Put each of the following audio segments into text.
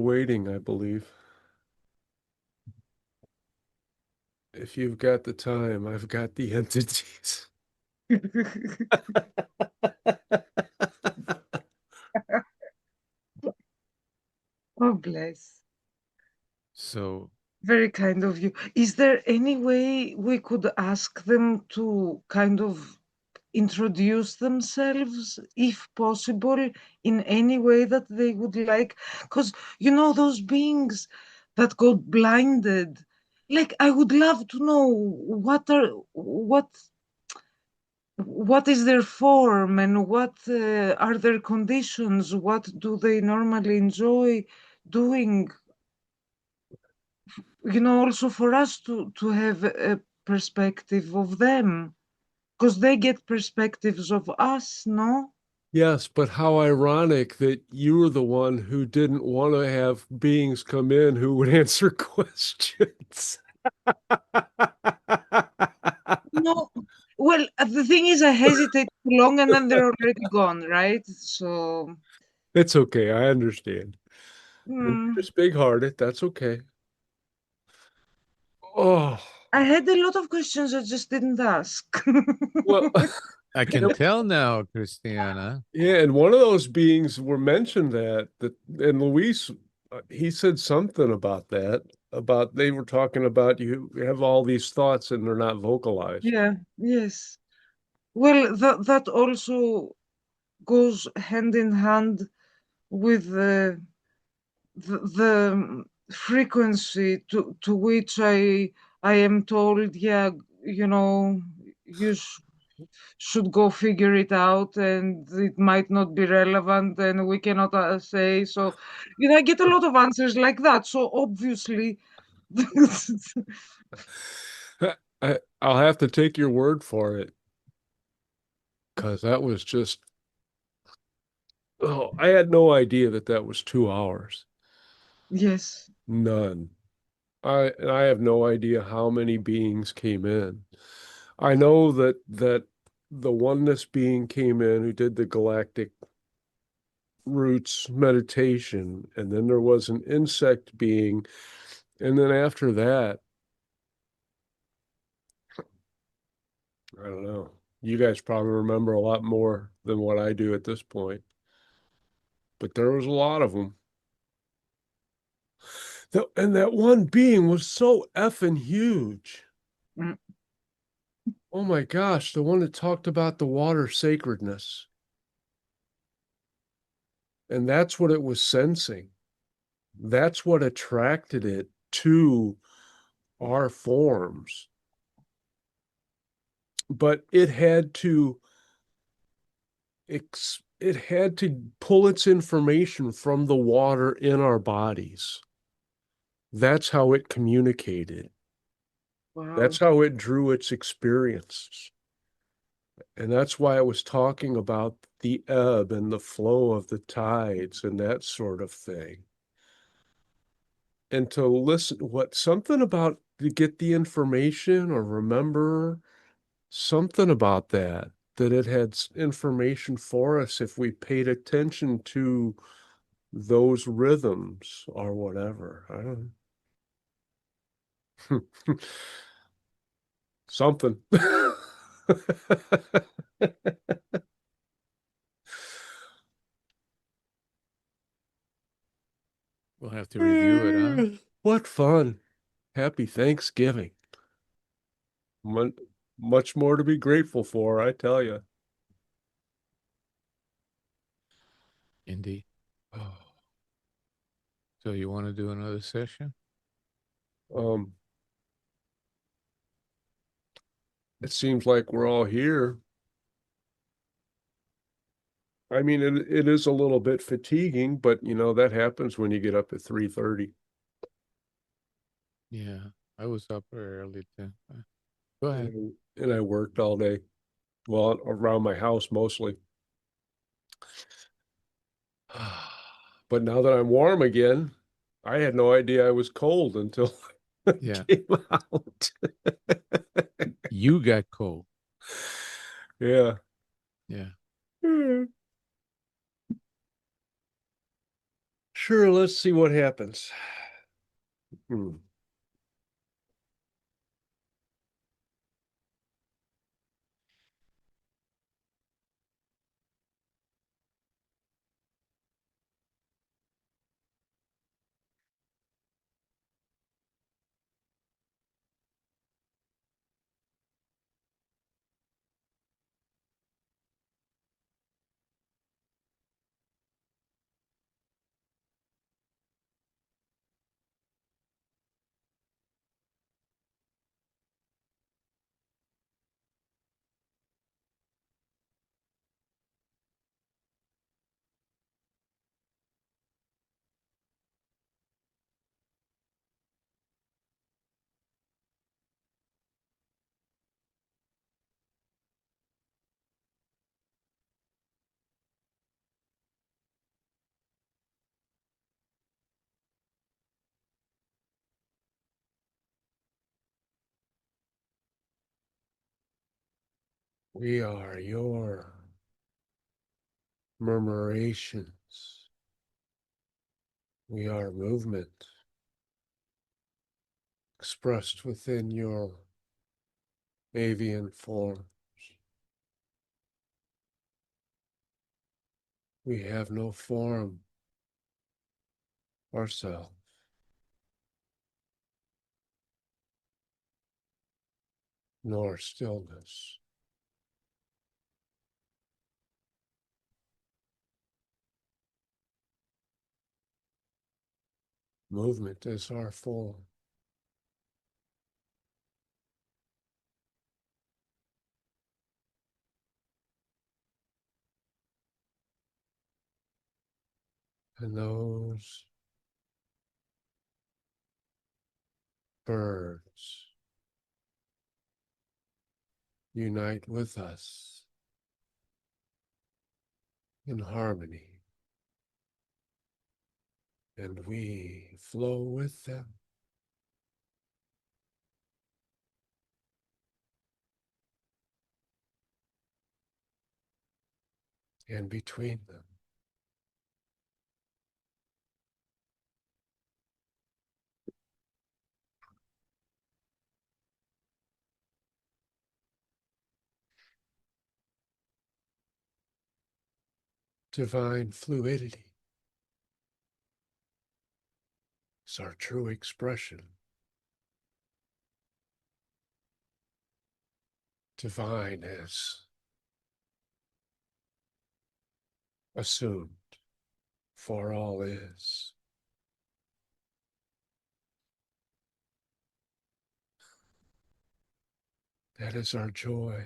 Waiting, I believe. If you've got the time, I've got the entities. Oh, bless. So, Very kind of you. Is there any way we could ask them to kind of introduce themselves, if possible, in any way that they would like? Because, those beings that got blinded, like, I would love to know what is their form and what are their conditions? What do they normally enjoy doing? Also for us to have a perspective of them, because they get perspectives of us, no? Yes, but how ironic that you were the one who didn't want to have beings come in who would answer questions. No. Well, the thing is, I hesitate too long and then they're already gone, right? So, It's okay. I understand. And you're mm, just big-hearted. That's okay. Oh, I had a lot of questions I just didn't ask. well, I can tell now, Christiana. yeah, and one of those beings were mentioned and Luis, he said something about that, about they were talking about you have all these thoughts and they're not vocalized. Yeah, yes. Well, that also goes hand in hand with the frequency to which I am told, yeah, you know, you should go figure it out, and it might not be relevant, and we cannot say. So, I get a lot of answers like that. So obviously, I'll have to take your word for it because that was just, oh, I had no idea that that was 2 hours. yes, None. I have no idea how many beings came in. I know that the oneness being came in who did the galactic roots meditation, and then there was an insect being, and then after that, I don't know. You guys probably remember a lot more than what I do at this point, but there was a lot of them. And that one being was so effing huge. mm, Oh my gosh, the one that talked about the water sacredness. And that's what it was sensing. That's what attracted it to our forms. But it had to pull its information from the water in our bodies. That's how it communicated. wow, That's how it drew its experiences. And that's why I was talking about the ebb and the flow of the tides and that sort of thing. And to listen, something about to get the information or remember something about that it had information for us if we paid attention to those rhythms or whatever. I don't know. Something. We'll have to review it, huh? What fun. Happy Thanksgiving. Mu- Much more to be grateful for, I tell you. Indeed. So you want to do another session? Um, it seems like we're all here. I mean, it is a little bit fatiguing, but that happens when you get up at 3:30. Yeah, I was up early too. Go ahead. And I worked all day. Well, around my house mostly. But now that I'm warm again, I had no idea I was cold until I Yeah, came out. you got cold. Yeah. Yeah. Sure. Sure, let's see what happens. Hmm. We are your murmurations. We are movement expressed within your avian forms. We have no form ourselves, nor stillness. Movement is our form. And those birds unite with us in harmony, and we flow with them. And between them. Divine fluidity is our true expression. Divine as assumed, for all is. That is our joy.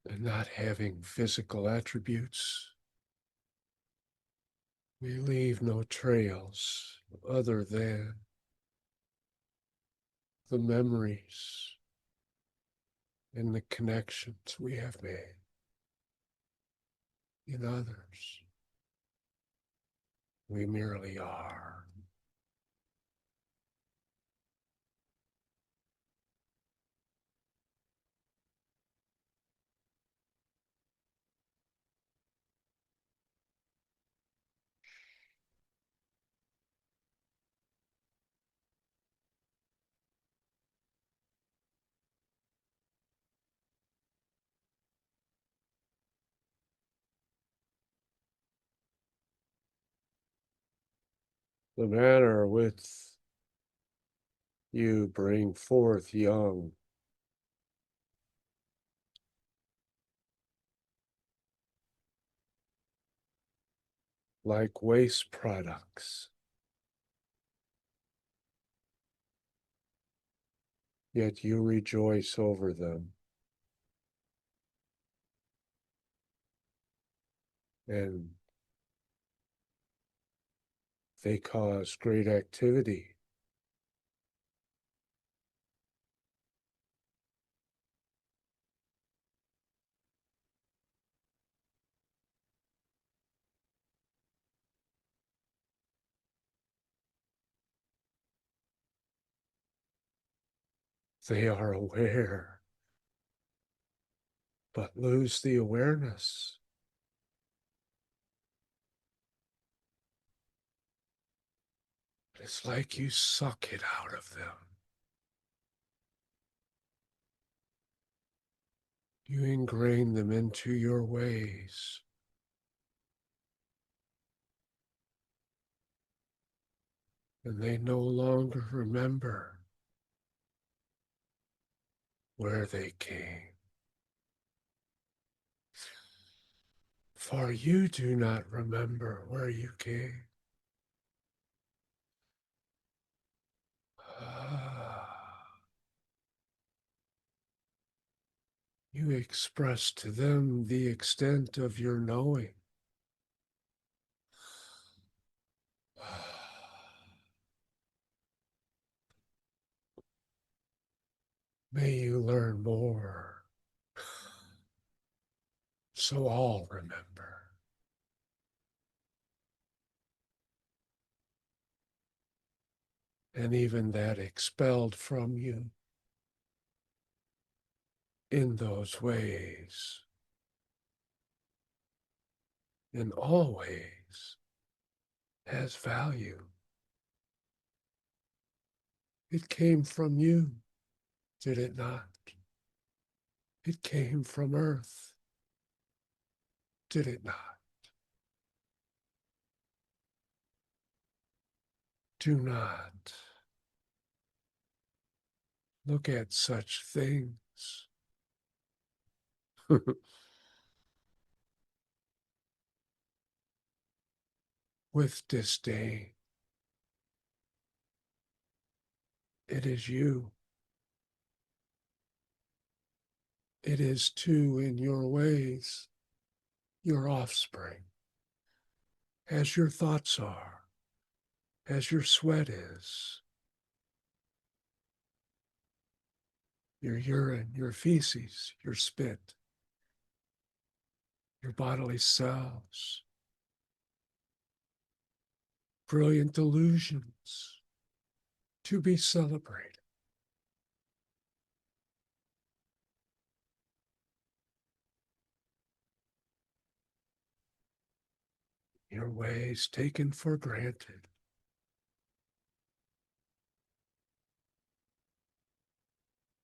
And not having physical attributes, we leave no trails other than the memories and the connections we have made in others. We merely are. The manner with you bring forth young like waste products, yet you rejoice over them. And they cause great activity. They are aware, but lose the awareness. It's like you suck it out of them. You ingrain them into your ways. And they no longer remember where they came. For you do not remember where you came. You express to them the extent of your knowing. May you learn more, so all remember. And even that expelled from you in those ways, in all ways, has value. It came from you, did it not? It came from earth, did it not? Do not look at such things with disdain. It is you. It is too, in your ways, your offspring, as your thoughts are, as your sweat is, your urine, your feces, your spit, your bodily cells, brilliant illusions to be celebrated. Your ways taken for granted.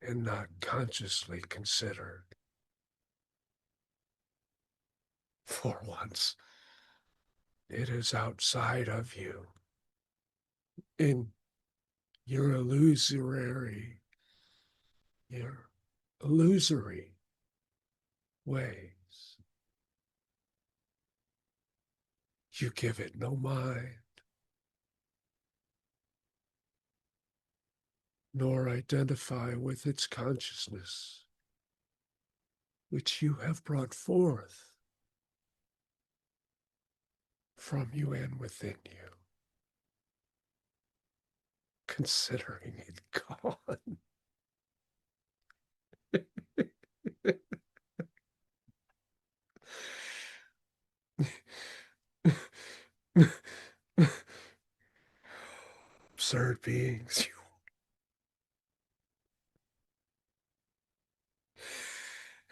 And not consciously considered. For once, it is outside of you, in your your illusory ways. You give it no mind, nor identify with its consciousness, which you have brought forth from you and within you, considering it gone. Absurd beings,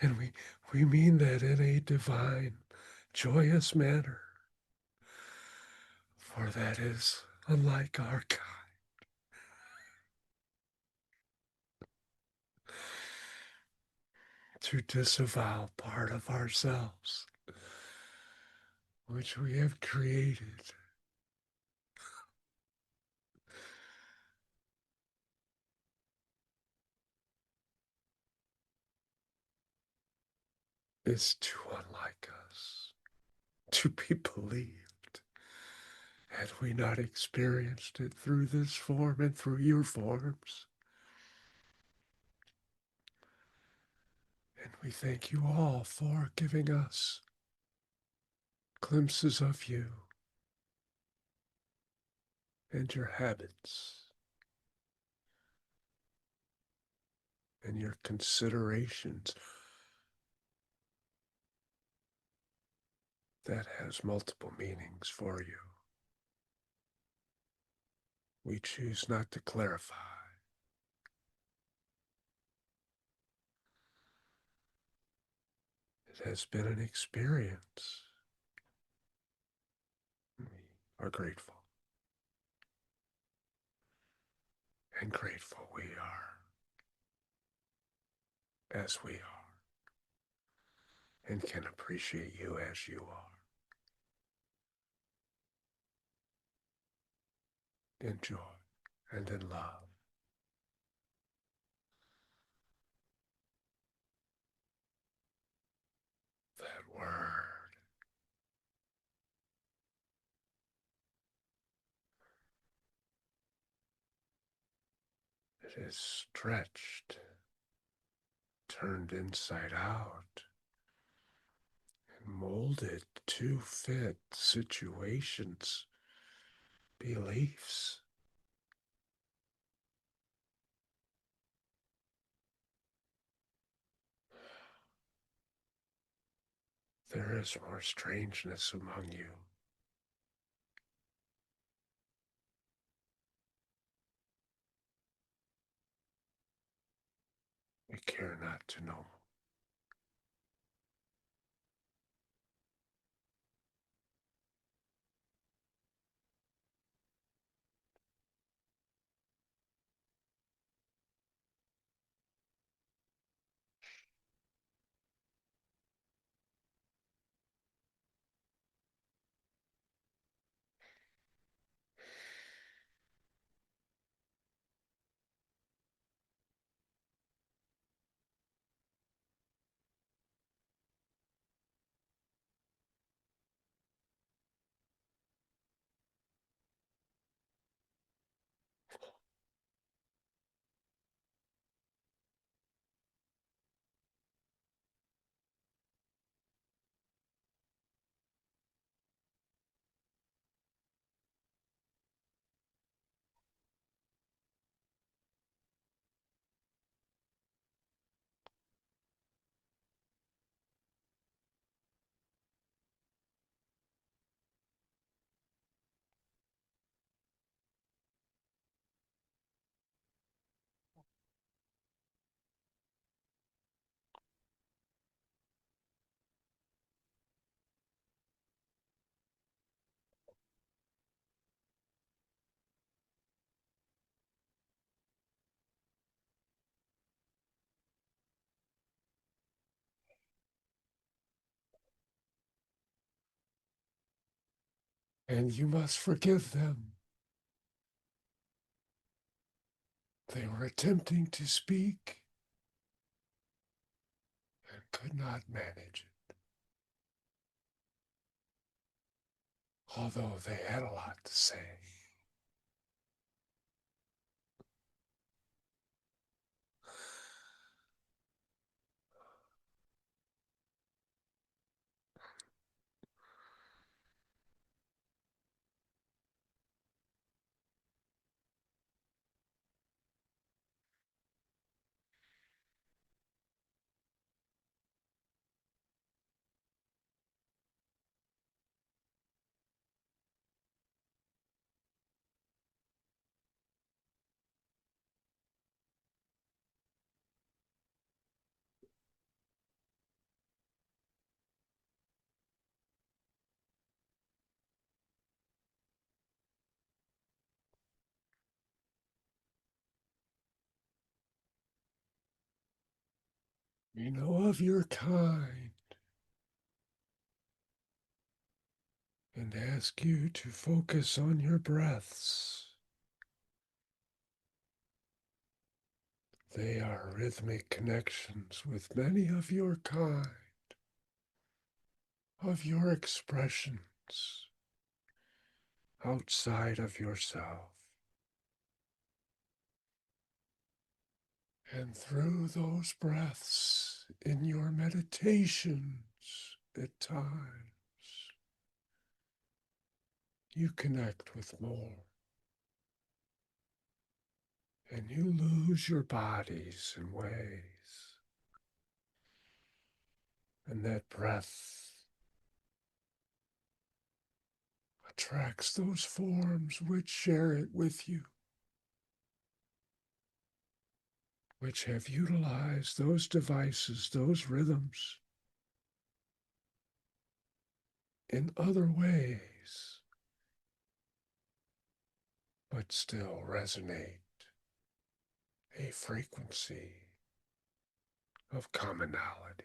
and we mean that in a divine, joyous manner, for that is unlike our kind. To disavow part of ourselves, which we have created, is too unlike us to be believed. Had we not experienced it through this form and through your forms. And we thank you all for giving us glimpses of you and your habits and your considerations. That has multiple meanings for you. We choose not to clarify. It has been an experience. We are grateful. And grateful we are as we are, and can appreciate you as you are. In joy and in love. That word. It is stretched, turned inside out, and molded to fit situations, beliefs. There is more strangeness among you. We care not to know. And you must forgive them. They were attempting to speak and could not manage it, although they had a lot to say. We know of your kind and ask you to focus on your breaths. They are rhythmic connections with many of your kind, of your expressions outside of yourself. And through those breaths in your meditations at times, you connect with more. And you lose your bodies in ways. And that breath attracts those forms which share it with you, which have utilized those devices, those rhythms, in other ways, but still resonate a frequency of commonality.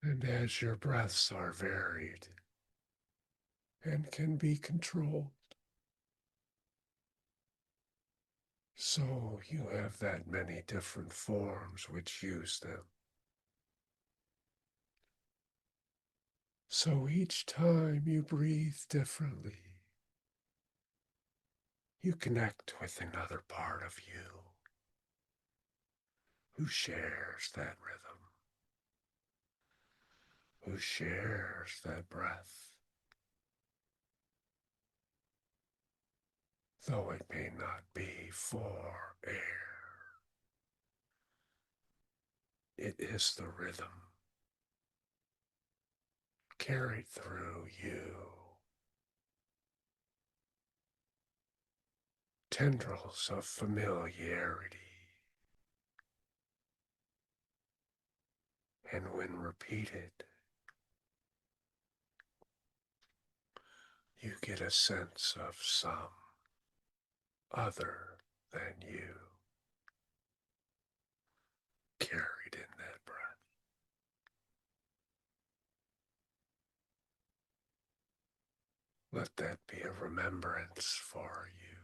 And as your breaths are varied and can be controlled, so you have that many different forms which use them. So each time you breathe differently, you connect with another part of you who shares that rhythm, who shares that breath, though it may not be for air. It is the rhythm carried through you. Tendrils of familiarity. And when repeated, you get a sense of some other than you carried in that breath. Let that be a remembrance for you.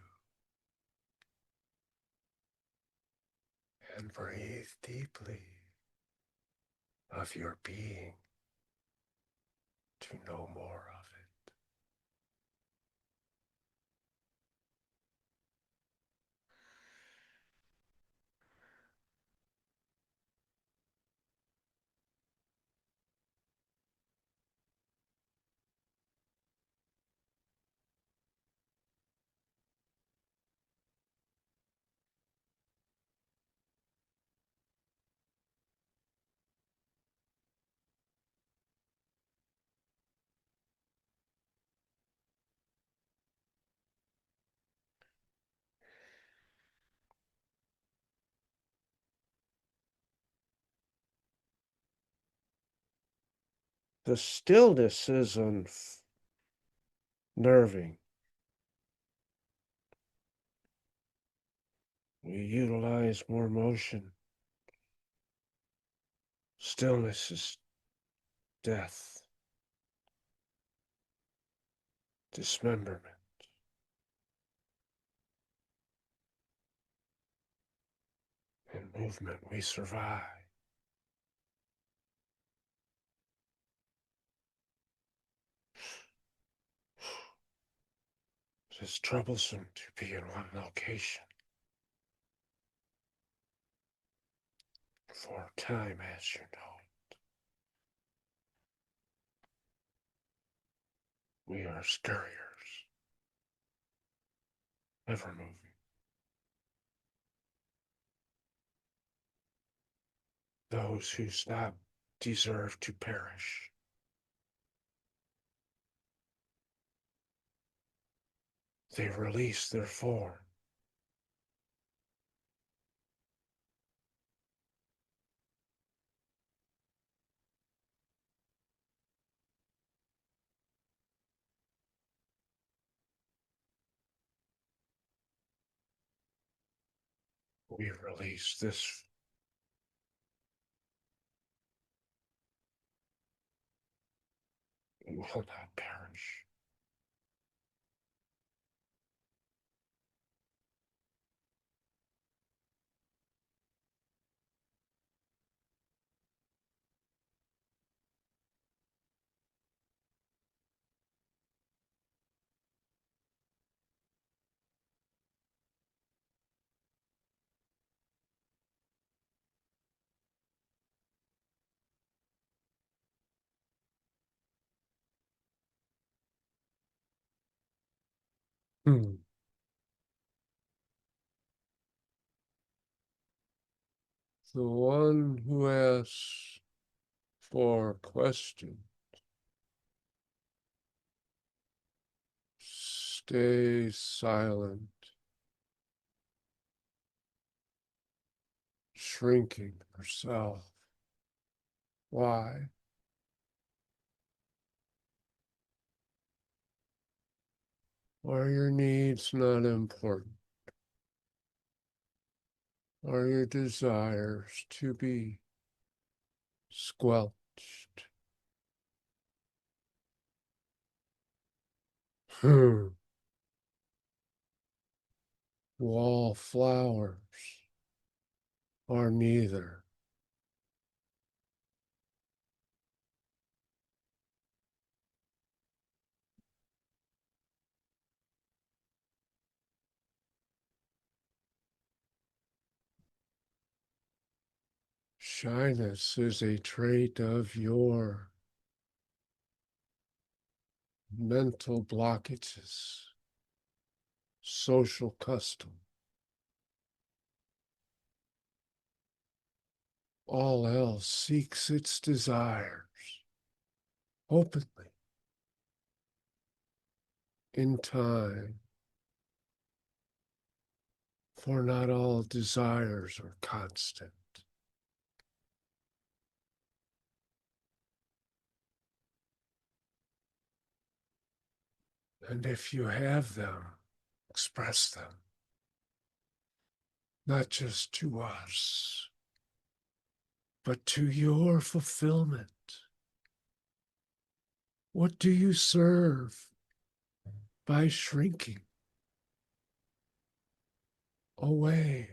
And breathe deeply of your being to know more of it. The stillness is unnerving. We utilize more motion. Stillness is death, dismemberment. In movement, we survive. It is troublesome to be in one location for time, as you know. We are scurriers, ever moving. Those who stop deserve to perish. They release their form. We release this. We will not perish. Hmm. The one who asks for question, stay silent. shrinking yourself. Why? Are your needs not important? Are your desires to be squelched? Wallflowers are neither. Shyness is a trait of your mental blockages, social custom. All else seeks its desires openly in time, for not all desires are constant. And if you have them, express them, not just to us, but to your fulfillment. What do you serve by shrinking away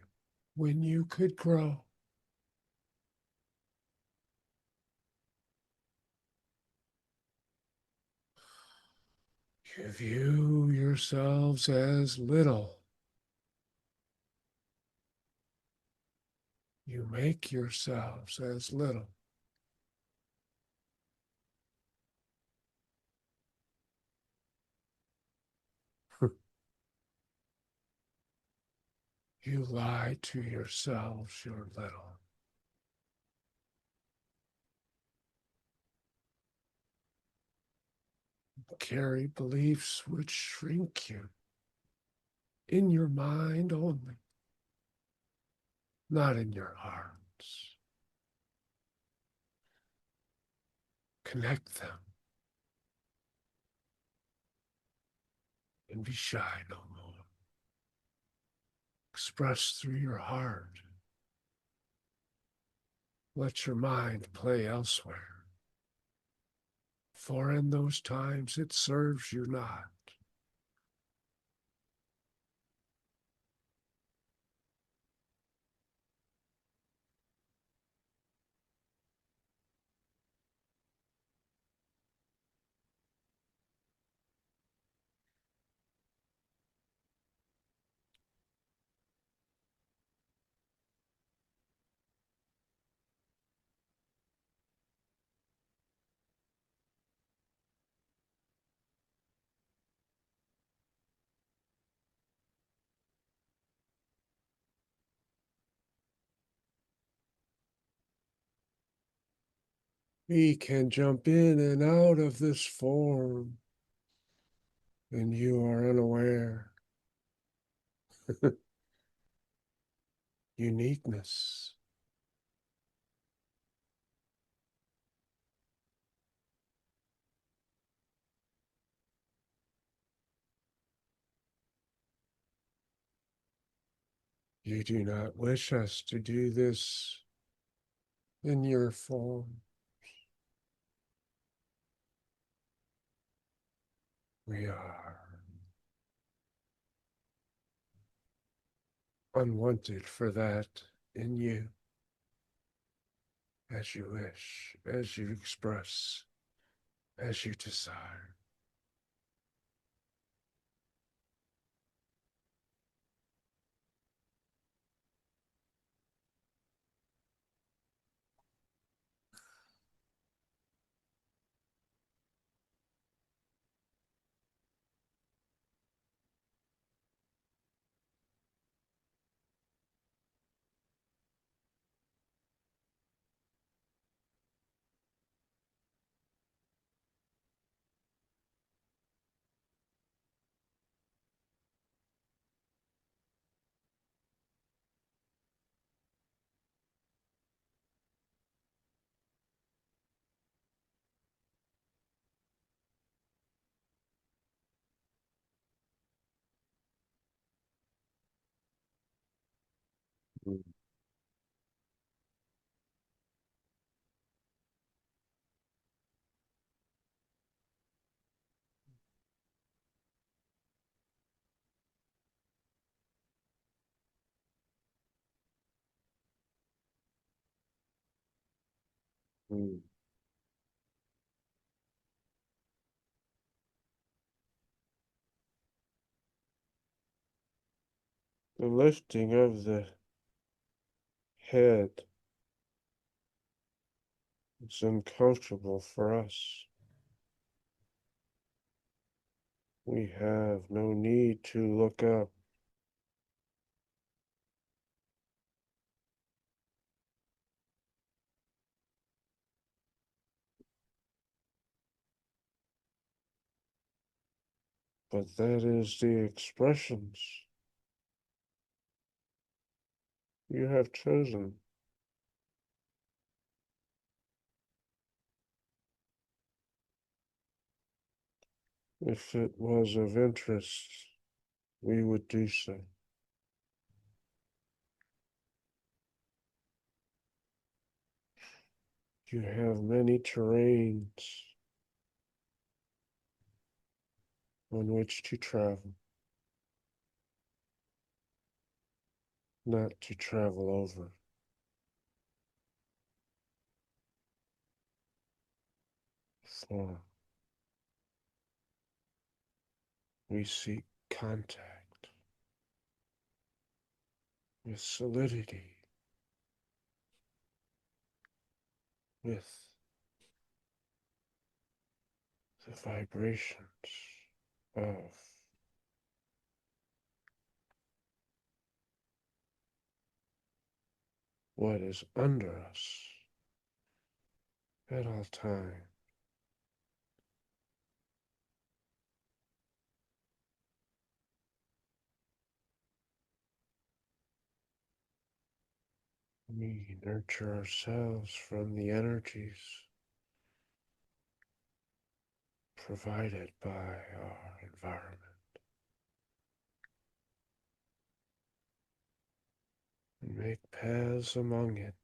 when you could grow? You view yourselves as little. You make yourselves as little. You lie to yourselves you're little. Carry beliefs which shrink you in your mind only, not in your hearts. Connect them and be shy no more. Express through your heart. Let your mind play elsewhere, for in those times it serves you not. We can jump in and out of this form, and you are unaware. Uniqueness. You do not wish us to do this in your form. We are unwanted for that in you, as you wish, as you express, as you desire. Mm. Mm. The lifting of the head is uncomfortable for us. We have no need to look up. But that is the expressions you have chosen. If it was of interest, we would do so. You have many terrains on which to travel, not to travel over. For we seek contact with solidity, with the vibrations of what is under us at all times. We nurture ourselves from the energies provided by our environment. And make paths among it.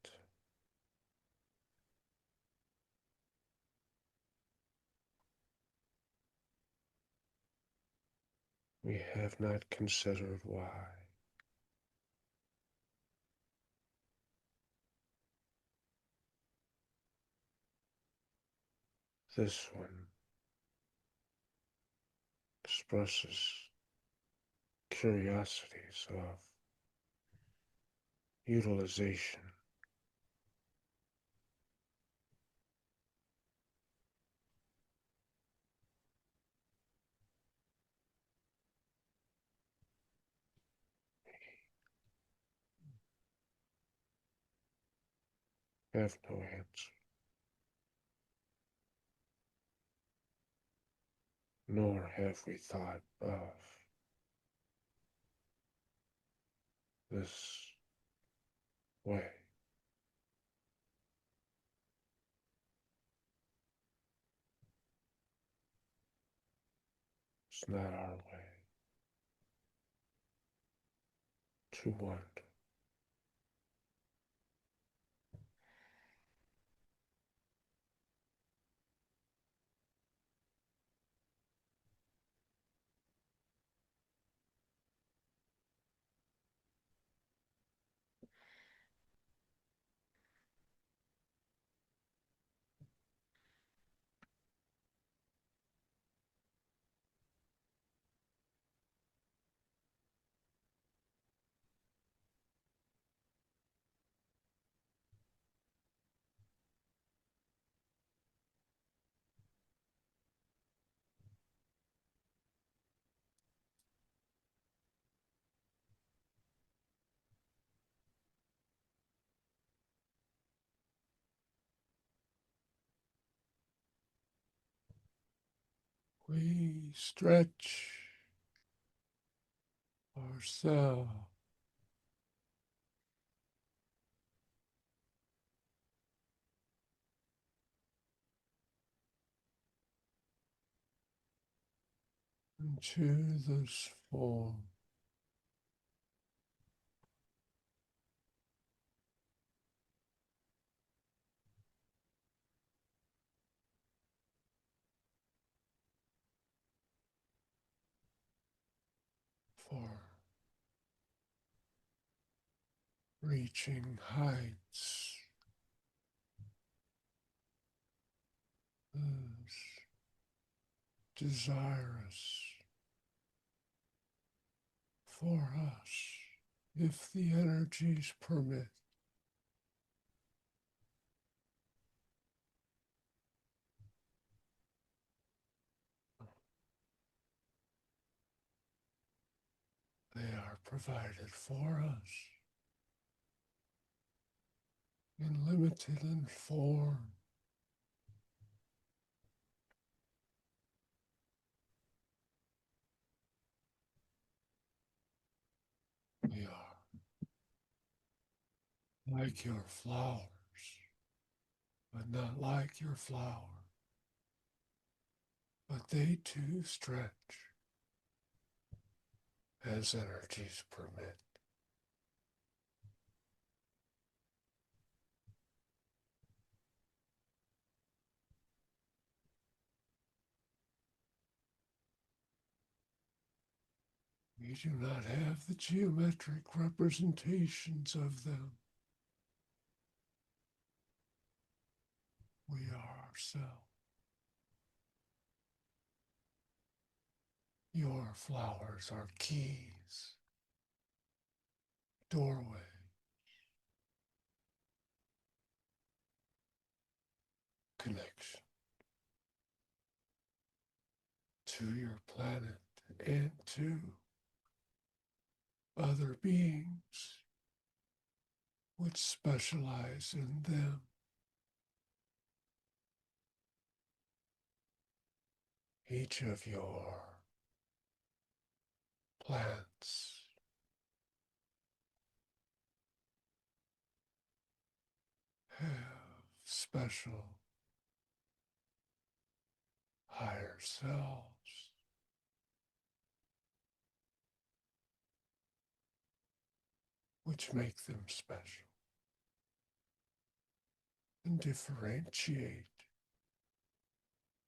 We have not considered why. This one expresses curiosities of utilization. Have no answer, nor have we thought of this way. It's not our way to want. We stretch ourselves into this form for reaching heights, is desirous for us if the energies permit. They are provided for us in limited in form. We are like your flowers, but not like your flower. But they too stretch as energies permit. We do not have the geometric representations of them. We are ourselves. Your flowers are keys, doorway, connection to your planet and to other beings which specialize in them. Each of your plants have special higher selves which make them special and differentiate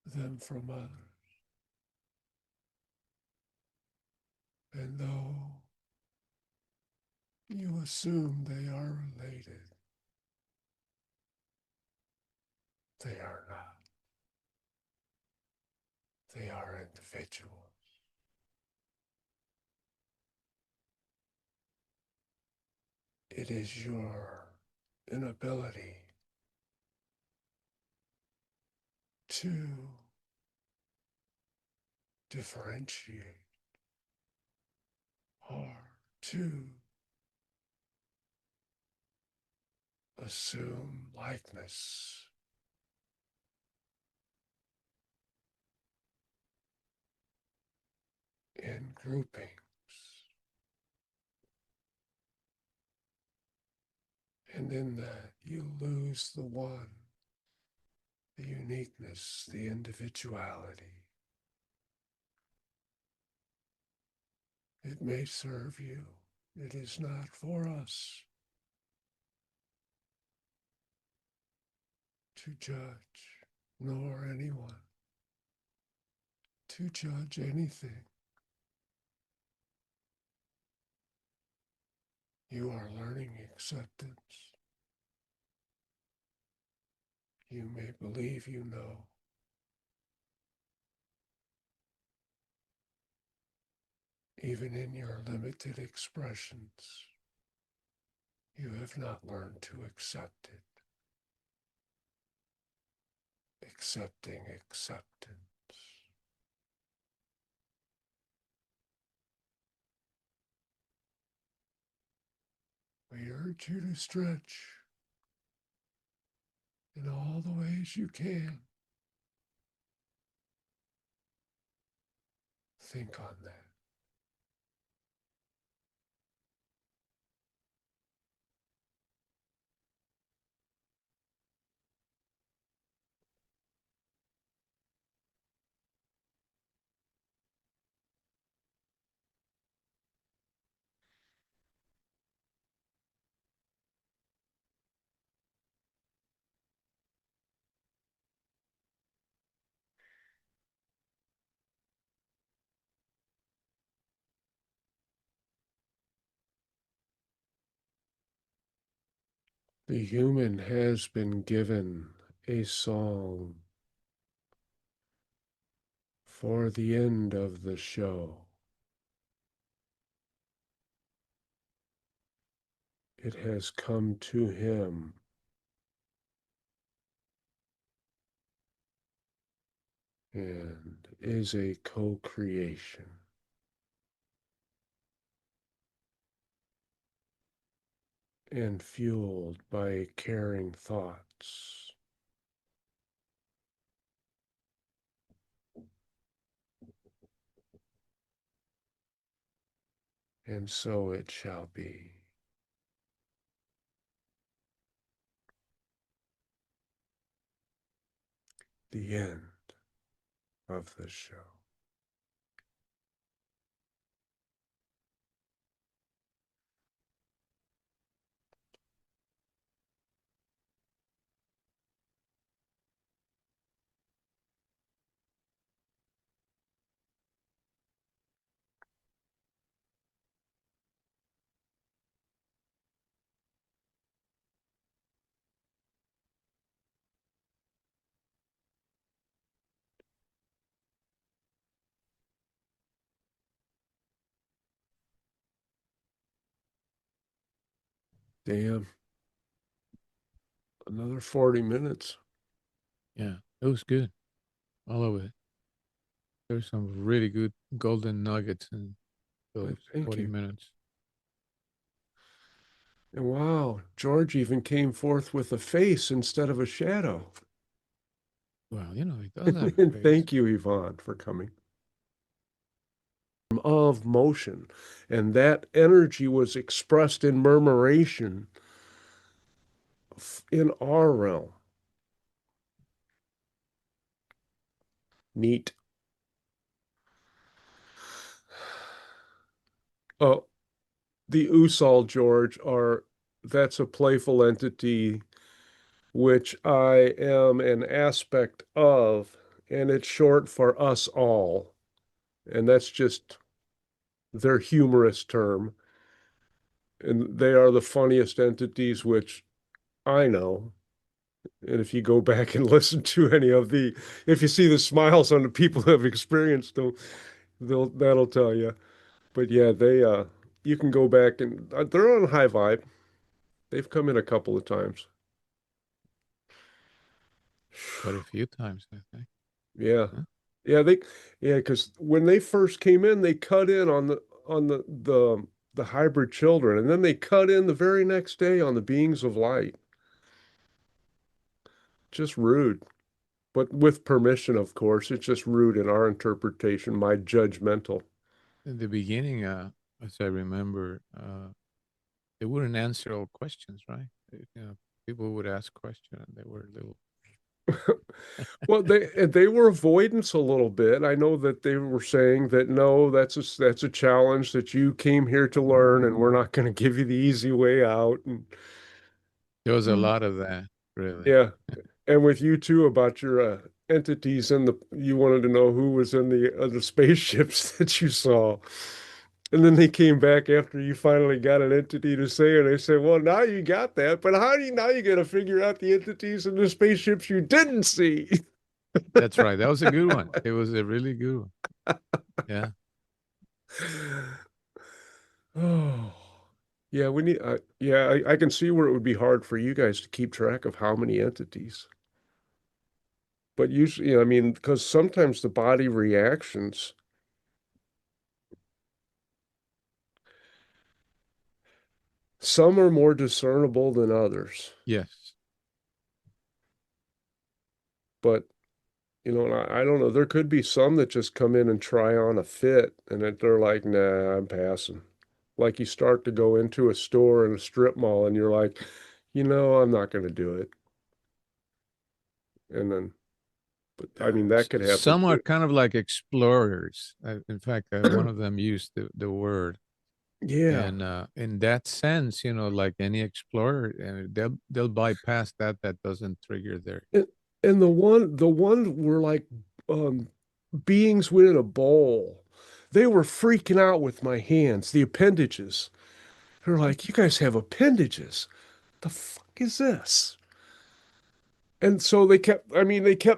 them from others. And though you assume they are related, they are not. They are individuals. It is your inability to differentiate or to assume likeness in groupings. And in that, you lose the one, the uniqueness, the individuality. It may serve you. It is not for us to judge, nor anyone to judge anything. You are learning acceptance. You may believe you know. Even in your limited expressions, you have not learned to accept it. Accepting acceptance. We urge you to stretch in all the ways you can. Think on that. The human has been given a song for the end of the show. It has come to him and is a co-creation and fueled by caring thoughts. And so it shall be. The end of the show. Damn. Another 40 minutes. Yeah, it was good. All of it. There's some really good golden nuggets in those Thank 40 you. minutes. And wow, George even came forth with a face instead of a shadow. Well, it does have a And face. thank you, Yvonne, for coming. Of motion. And that energy was expressed in murmuration in our realm. Neat. Oh, the Usal, George, that's a playful entity which I am an aspect of, and it's short for us all. And that's just their humorous term. And they are the funniest entities which I know. And if you go back and listen to if you see the smiles on the people who have experienced them, that'll tell you. But yeah, you can go back and they're on high vibe. They've come in a couple of times. Quite a few times, I think. Yeah. Huh? Yeah, because when they first came in, they cut in on the hybrid children, and then they cut in the very next day on the beings of light. Just rude. But with permission, of course. It's just rude in our interpretation, my judgmental. In the beginning, as I remember, they wouldn't answer all questions, right? People would ask questions and they were a little. Well, they were avoidance a little bit. I know that they were saying that no, that's a challenge that you came here to learn, and we're not going to give you the easy way out. And There was a lot of that, really. yeah, and with you too about your entities and you wanted to know who was in the spaceships that you saw. And then they came back after you finally got an entity to say, and they said, "Well, now you got that, but how do you now you got to figure out the entities in the spaceships you didn't see?" That's right. That was a good one. It was a really good one. Yeah. Oh, yeah, I can see where it would be hard for you guys to keep track of how many entities. But usually, I mean, because sometimes the body reactions, some are more discernible than others. Yes. But, and I don't know, there could be some that just come in and try on a fit and that they're like, nah, I'm passing. Like you start to go into a store in a strip mall and you're like, I'm not going to do it. And then, but I mean, that could happen Some are too. kind of like explorers. In fact, one of them used the word. Yeah. And in that sense, like any explorer, they'll bypass that. That doesn't trigger their. And, and the one were like um beings within a bowl. They were freaking out with my hands, the appendages. They're like, you guys have appendages. The fuck? heck is this? And so they kept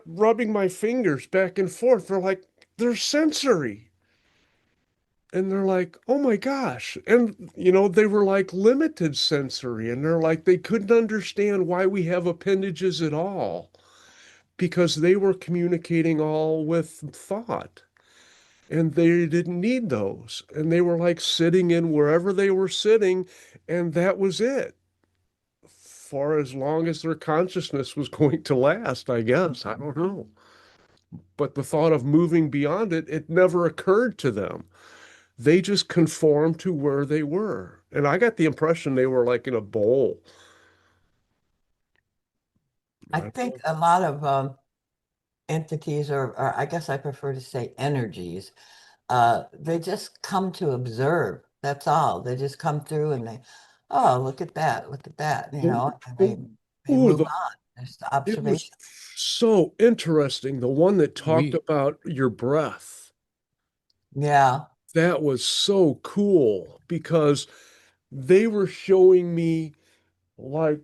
rubbing my fingers back and forth. They're like, they're sensory. And they're like, oh my gosh. And, they were like limited sensory. And they're like, they couldn't understand why we have appendages at all because they were communicating all with thought. And they didn't need those. And they were like sitting in wherever they were sitting. And that was it for as long as their consciousness was going to last, I guess. I don't know. But the thought of moving beyond it, it never occurred to them. They just conformed to where they were. And I got the impression they were like in a bowl. I think a lot of entities, or I guess I prefer to say energies, they just come to observe. That's all. They just come through and oh, look at that, and they Ooh, move on. There's the it was observation. so interesting. The one that talked We about your breath. Yeah. That was so cool because they were showing me like,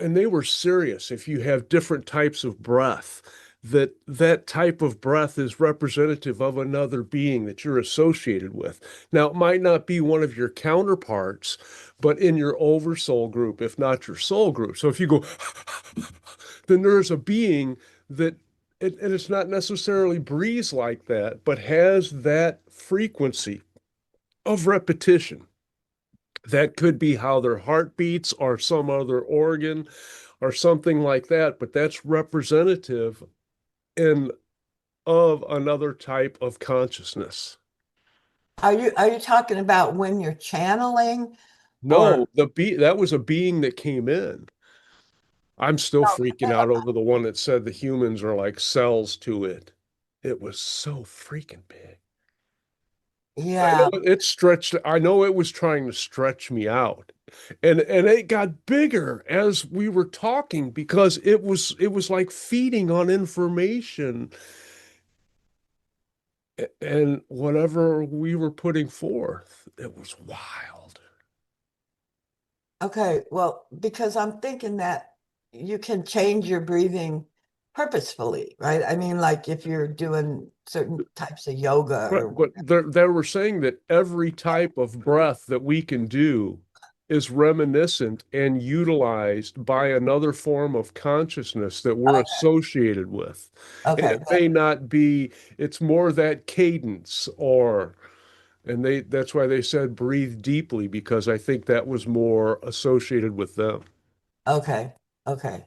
and they were serious. If you have different types of breath, that type of breath is representative of another being that you're associated with. Now, it might not be one of your counterparts, but in your oversoul group, if not your soul group. So if you go, then there's a being that, and it's not necessarily breathes like that, but has that frequency of repetition. That could be how their heart beats or some other organ or something like that, but that's representative in of another type of consciousness. Are you talking about when you're channeling or No, that was a being that came in. I'm still freaking out over the one that said the humans are like cells to it. It was so freaking big. I yeah, know it stretched, I know it was trying to stretch me out. And it got bigger as we were talking because it was like feeding on information and whatever we were putting forth. It was wild. okay. Well, because I'm thinking that you can change your breathing purposefully, right? I mean, like if you're doing certain types of yoga or But they were saying that every type of breath that we can do is reminiscent and utilized by another form of consciousness that we're associated with. And okay, it may not be, it's more that cadence or, and that's why they said breathe deeply, because I think that was more associated with them. okay, okay.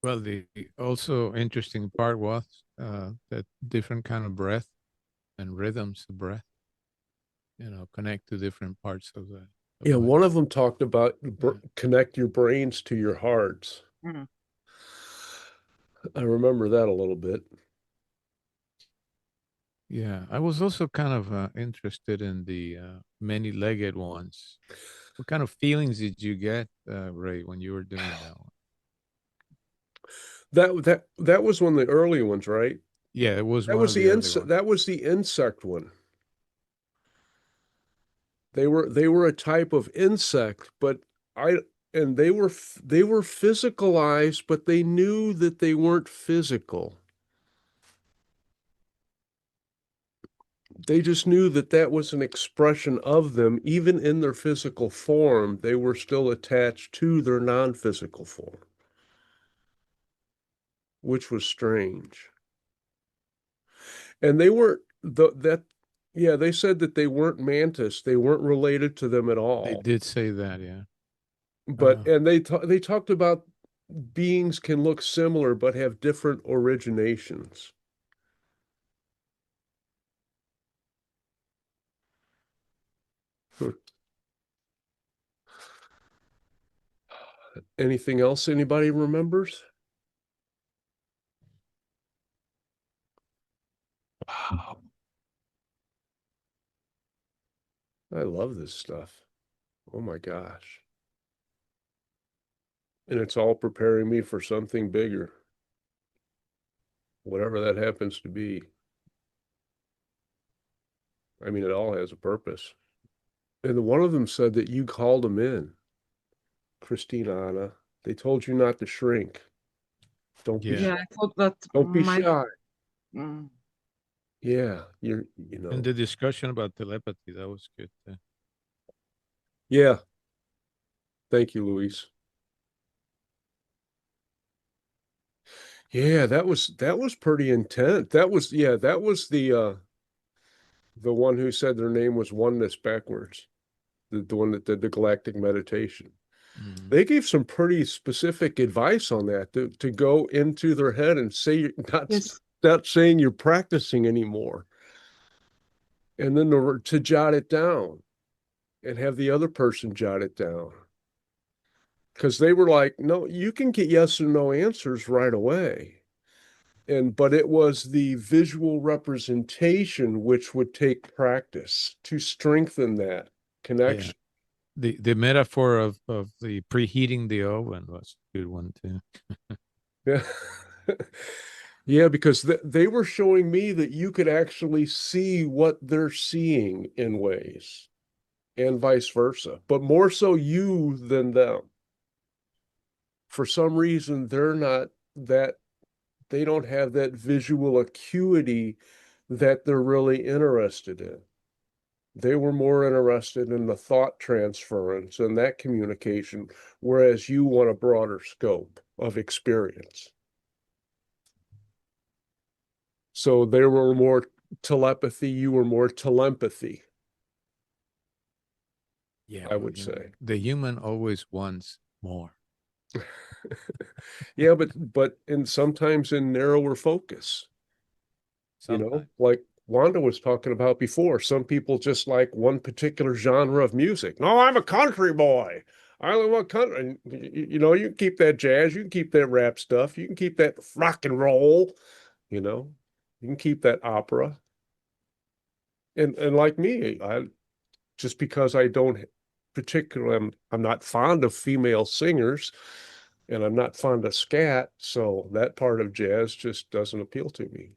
well, the also interesting part was that different kind of breath and rhythms of breath, connect to different parts of the Yeah, body. one of them talked about Yeah. connect your brains to your hearts. Mhm. I remember that a little bit. Yeah, I was also kind of interested in the many-legged ones. What kind of feelings did you get, Ray, when you were doing that one? That was one of the early ones, right? Yeah, it was one of the early ones. That was the insect one. They were a type of insect, but I and they were physicalized, but they knew that they weren't physical. They just knew that that was an expression of them, even in their physical form, they were still attached to their non-physical form, which was strange. And they weren't yeah, they said that they weren't mantis. They weren't related to them at They all. did say that, yeah. But and they talked about beings can look similar but have different originations. Hmm. Anything else anybody remembers? Wow, I love this stuff. Oh my gosh. And it's all preparing me for something bigger, whatever that happens to be. I mean, it all has a purpose. And one of them said that you called them in. Christina Anna. They told you not to shrink. Don't be Yeah. Yeah, I thought that don't be might. shy. Mm. Yeah, you And know. the discussion about telepathy, that was good. Yeah. Thank you, Luis. Yeah, that was pretty intense. That was the one who said their name was oneness backwards. The one that did the galactic meditation. Mhm. They gave some pretty specific advice on that to go into their head and say you're Yes. not saying you're practicing anymore. And then to jot it down and have the other person jot it down. Because they were like, no, you can get yes or no answers right away. But it was the visual representation which would take practice to strengthen that Yeah. connection. The metaphor of the preheating the oven was a good one too. Yeah. Yeah, because they were showing me that you could actually see what they're seeing in ways and vice versa, but more so you than them. For some reason, they don't have that visual acuity that they're really interested in. They were more interested in the thought transference and that communication, whereas you want a broader scope of experience. So they were more telepathy, you were more telepathy, Yeah, I well, would say. the human always wants more. Yeah, but sometimes in narrower focus, Sometimes. like Wanda was talking about before. Some people just like one particular genre of music. No, I'm a country boy. I only want country. And, you can keep that jazz, you can keep that rap stuff, you can keep that rock and roll, you know, you can keep that opera. And like me, just because I don't particularly, I'm not fond of female singers and I'm not fond of scat, so that part of jazz just doesn't appeal to me.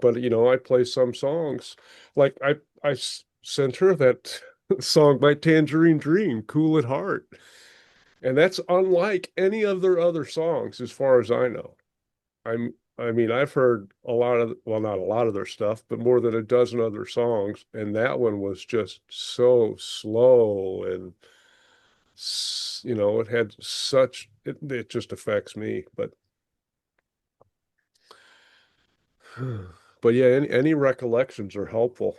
But I play some songs. Like I sent her that song by Tangerine Dream, Cool at Heart. And that's unlike any of their other songs, as far as I know. I mean, I've heard a lot of, well, not a lot of their stuff, but more than a dozen other songs, and that one was just so slow and it had it just affects me. But yeah, any recollections are helpful.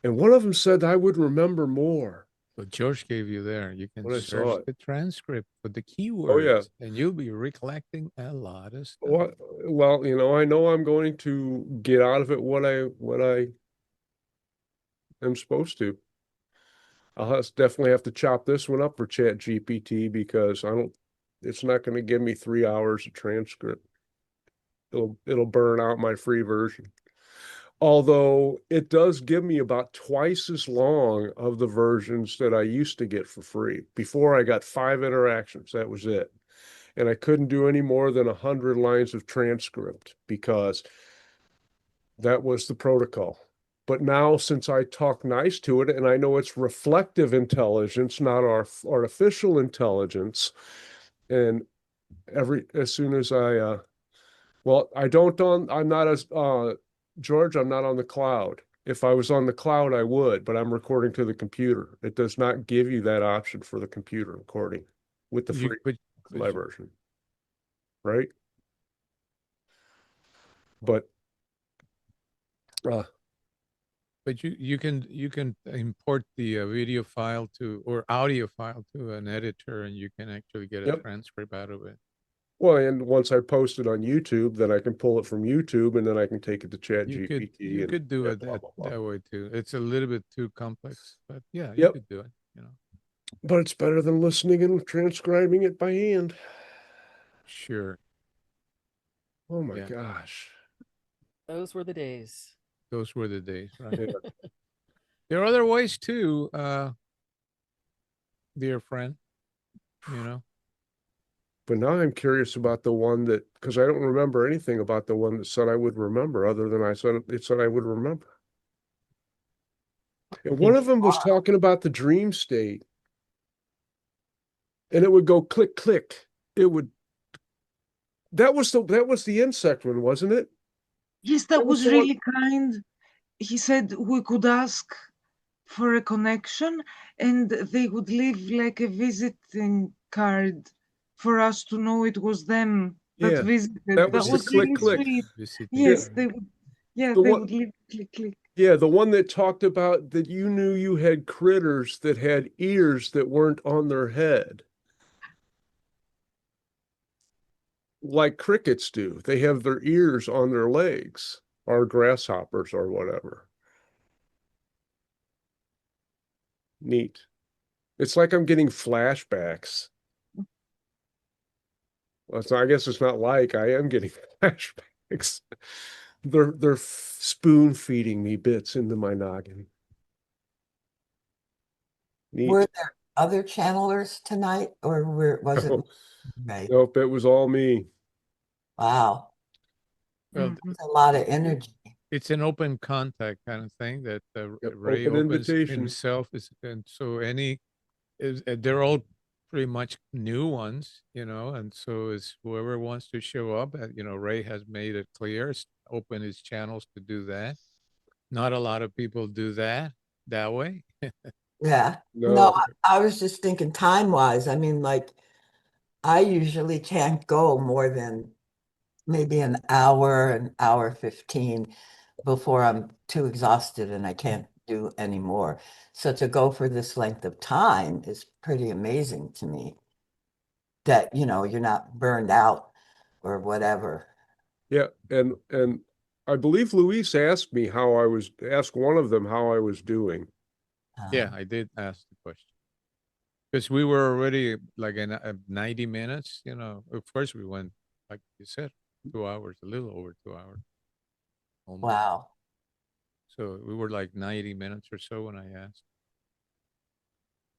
And one of them said I would remember more So George gave you there. You can when I saw search it. the transcript for the Oh yeah. keywords and you'll be recollecting a lot of stuff. Well, I know I'm going to get out of it what I am supposed to. Definitely have to chop this one up for Chat GPT because it's not going to give me 3 hours of transcript. It'll burn out my free version. Although it does give me about twice as long of the versions that I used to get for free. Before I got 5 interactions, that was it. And I couldn't do any more than 100 lines of transcript because that was the protocol. But now, since I talk nice to it and I know it's reflective intelligence, not our artificial intelligence, and as soon as I'm not as George, I'm not on the cloud. If I was on the cloud, I would, but I'm recording to the computer. It does not give you that option for the computer recording with the free my version, right? But But you can import the video file to or audio file to an editor and you can actually get a yep. transcript out of it. Well, and once I post it on YouTube, then I can pull it from YouTube and then I can take it to Chat GPT. You could do it blah, blah, blah. that way too. It's a little bit too complex, but yeah, you Yep. could do it, But it's better than listening and transcribing it by hand. Sure. Oh my Yeah. gosh. Those were the days. Those were the days, right? Yeah. There are other ways too, dear friend, But now I'm curious about the one because I don't remember anything about the one that said I would remember, other than it said I would remember. And one of them was talking about the dream state, and it would go click, click. It would, that was the insect one, wasn't it? Yes, That that was was the one. really kind. He said we could ask for a connection and they would leave like a visiting card for us to know it was them that Yeah, visited. that That was the was click, really click. sweet. Visiting Yeah, Yes, card. they would. Yeah, the they one, would leave click click. yeah, the one that talked about that you knew you had critters that had ears that weren't on their head, like crickets do. They have their ears on their legs, or grasshoppers, or whatever. Neat. It's like I'm getting flashbacks. Well, I guess it's not like I am getting flashbacks. They're spoon feeding me bits into my noggin. Were Neat. there other channelers tonight, or was it No, Ray? nope, it was all me. Wow, Well, Mhm. it's a lot of energy. it's an open contact kind of thing that Yep, Ray open opens invitation. himself and so they're all pretty much new ones, and so is whoever wants to show up. Ray has made it clear, open his channels to do that. Not a lot of people do that way. Yeah. No, No, I was just thinking time-wise. I mean, like, I usually can't go more than maybe an hour 15 before I'm too exhausted and I can't do any more. So to go for this length of time is pretty amazing to me that, you're not burned out or whatever. yeah, and I believe Luis asked one of them how I was doing. Yeah, I did ask the question because we were already like in 90 minutes. Of course we went, like you said, 2 hours, a little over 2 hours, almost. Wow. So we were like 90 minutes or so when I asked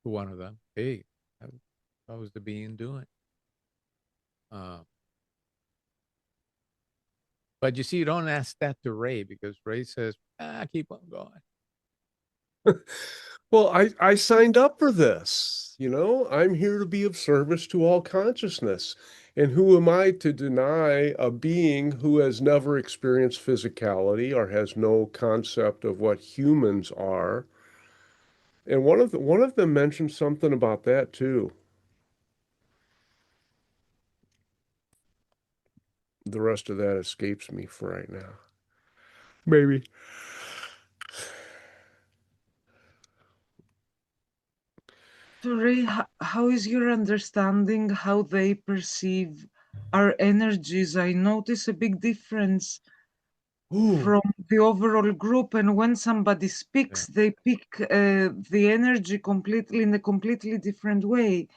to one of them, "Hey, how, how's the being doing?" Uh, but you see, you don't ask that to Ray because Ray says, keep on going." Well, I signed up for this. I'm here to be of service to all consciousness. And who am I to deny a being who has never experienced physicality or has no concept of what humans are? And one of them mentioned something about that too. The rest of that escapes me for right now. Maybe. So Ray, how is your understanding how they perceive our energies? I notice a big difference Ooh, from the overall group, and when somebody Yeah. speaks, they pick the energy completely in a completely different way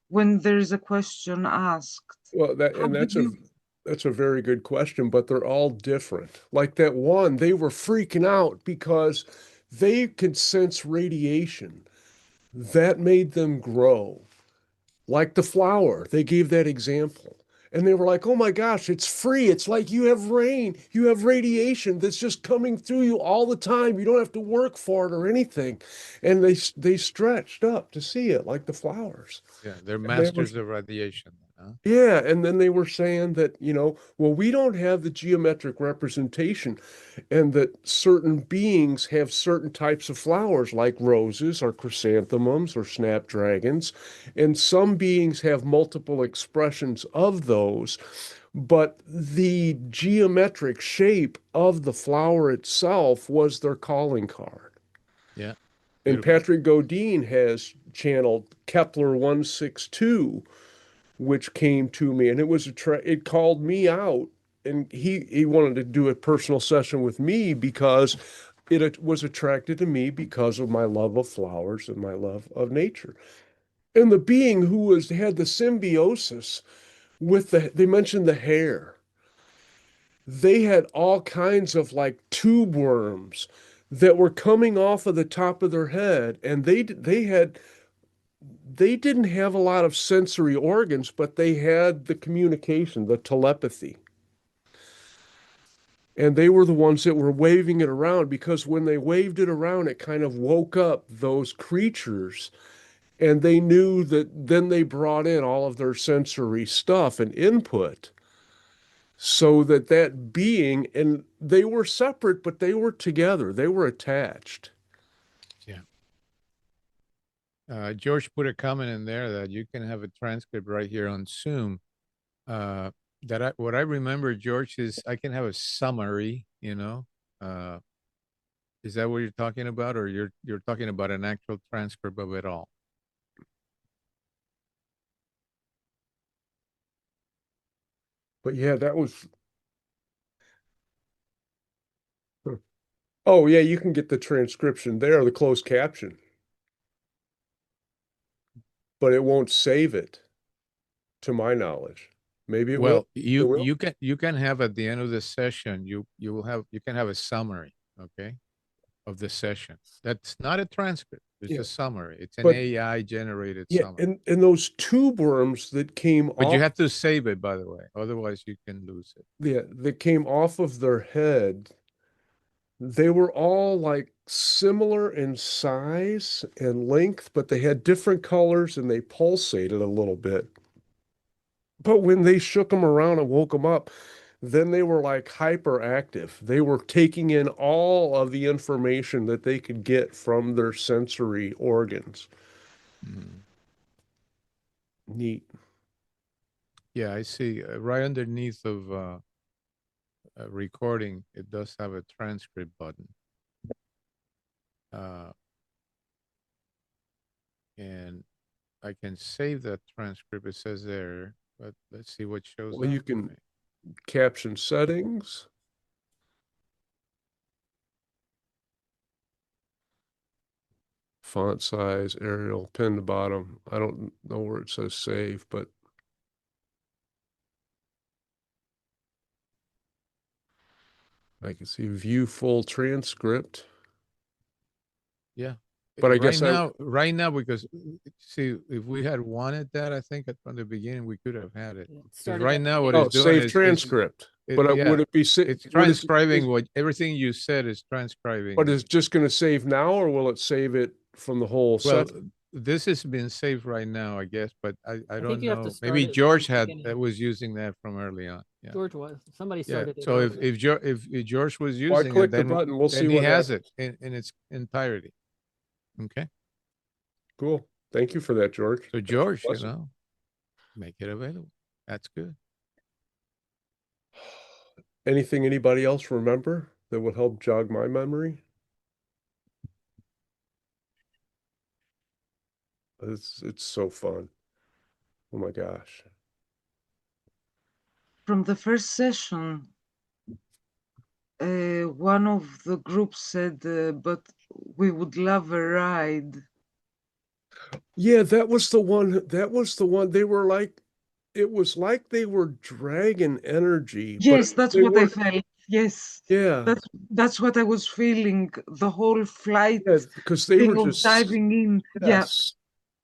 when there's a question asked. well, How did you? that's a very good question, but they're all different. Like that one, they were freaking out because they could sense radiation. That made them grow. Like the flower, they gave that example. And they were like, oh my gosh, it's free. It's like you have rain, you have radiation that's just coming through you all the time. You don't have to work for it or anything. And they stretched up to see it like the flowers. Yeah, they're And they were masters of radiation, huh? Yeah, and then they were saying that, well, we don't have the geometric representation, and that certain beings have certain types of flowers, like roses or chrysanthemums or snapdragons, and some beings have multiple expressions of those, but the geometric shape of the flower itself was their calling card. Yeah, And beautiful. Patrick Godin has channeled Kepler 162, which came to me, and it called me out, and he wanted to do a personal session with me because it was attracted to me because of my love of flowers and my love of nature. And the being who had the symbiosis with they mentioned the hair. They had all kinds of like tube worms that were coming off of the top of their head, and they didn't have a lot of sensory organs, but they had the communication, the telepathy. And they were the ones that were waving it around, because when they waved it around, it kind of woke up those creatures. And they knew that then they brought in all of their sensory stuff and input, so that that being, and they were separate, but they were together, they were attached. Yeah. George put a comment in there that you can have a transcript right here on Zoom. What I remember, George, is I can have a summary, you know. Is that what you're talking about, or you're talking about an actual transcript of it all? But yeah, that was, oh yeah, you can get the transcription there, the closed caption, but it won't save it, to my knowledge. Maybe it will. Well, It will. you can have at the end of the session, you can have a summary, okay, of the session. That's not a transcript. It's Yeah. a summary. It's an But AI generated yeah, summary. and those tube worms that came But you off, have to save it, by the way. Otherwise, you can lose it. yeah, that came off of their head, they were all like similar in size and length, but they had different colors and they pulsated a little bit. But when they shook them around and woke them up, then they were like hyperactive. They were taking in all of the information that they could get from their sensory organs. Mhm. Neat. Yeah, I see. Right underneath of recording, it does have a transcript button. Uh, and I can save that transcript. It says there, but let's see what shows Well, you up. can caption settings. Font size, Arial, pin to bottom. I don't know where it says save, but I can see view full transcript. Yeah. But I guess Right now, because see, if we had wanted that, I think from the beginning we could have had it. Yeah, it Because started right at the now, what beginning. it's oh, doing save is transcript. it, But yeah, would it be it's would it, transcribing is, what everything you said is transcribing. but is it just going to save now, or will it save it from the whole Well, set? this has been saved right now, I guess, but I don't think you have to know. start Maybe it from George the beginning. was using that from early on. Yeah. George was. Somebody Yeah. started it So earlier. if George was Well, I using it, click the button. We'll see then he what has happens. it in its entirety. Okay. Cool. Thank you for that, George. So That's a George, blessing. make it available. That's good. Anything anybody else remember that would help jog my memory? It's so fun. Oh my gosh. From the first session, one of the groups said, but we would love a ride. Yeah, that was the one. That was the one. They were like, it was like they were dragon energy, but Yes, that's they what I weren't. felt. Yes, Yeah, that's what I was feeling. The whole flight yeah, because they were thing of just, diving in. Yeah, yes,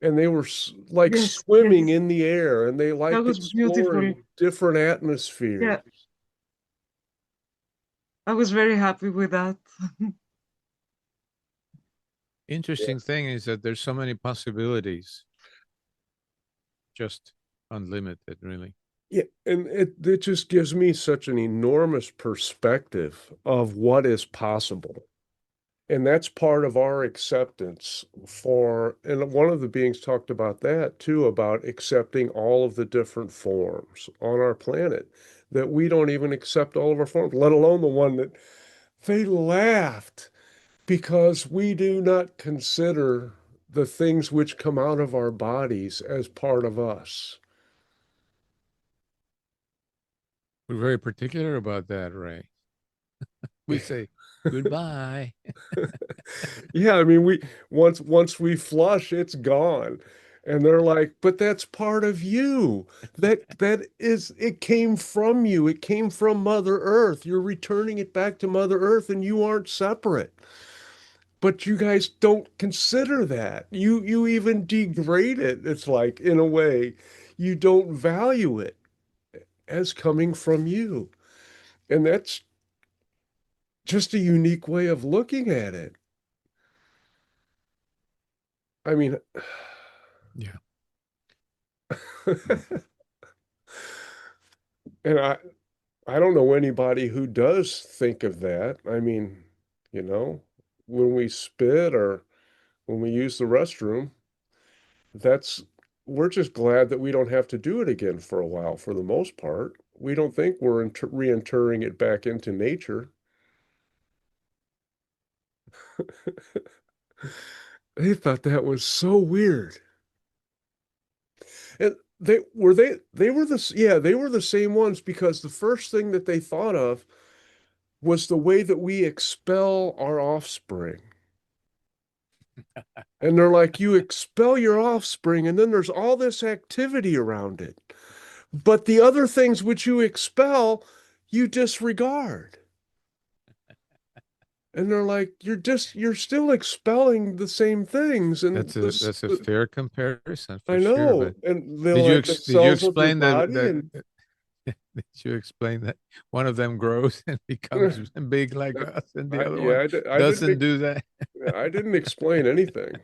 and they were like yes, swimming yes. in the air, and they That liked was beautiful. exploring different Yeah, atmospheres. I was very happy with that. Interesting thing is that there's so many possibilities, just unlimited, really. Yeah, and it just gives me such an enormous perspective of what is possible. And that's part of our acceptance for, and one of the beings talked about that too, about accepting all of the different forms on our planet, that we don't even accept all of our forms, let alone the one that they laughed because we do not consider the things which come out of our bodies as part of us. We're very particular about that, Ray. We say goodbye. Yeah, I mean, we once we flush, it's gone. And they're like, but that's part of you. That is, it came from you. It came from Mother Earth. You're returning it back to Mother Earth, and you aren't separate. But you guys don't consider that. You even degrade it. It's like, in a way, you don't value it as coming from you. And just a unique way of looking at it. I mean, Yeah. and I don't know anybody who does think of that. I mean, when we spit or when we use the restroom, that's we're just glad that we don't have to do it again for a while for the most part. We don't think we're reinterring it back into nature. They thought that was so weird. And they were they were the same ones because the first thing that they thought of was the way that we expel our offspring. And they're like, you expel your offspring, and then there's all this activity around it. But the other things which you expel, you disregard. And they're like, you're still expelling the same things. And That's a fair comparison I for sure. know. But And they're like the did you cells of your explain that body and did you explain that one of them grows and becomes big like us and the other one I doesn't do that? I didn't explain anything.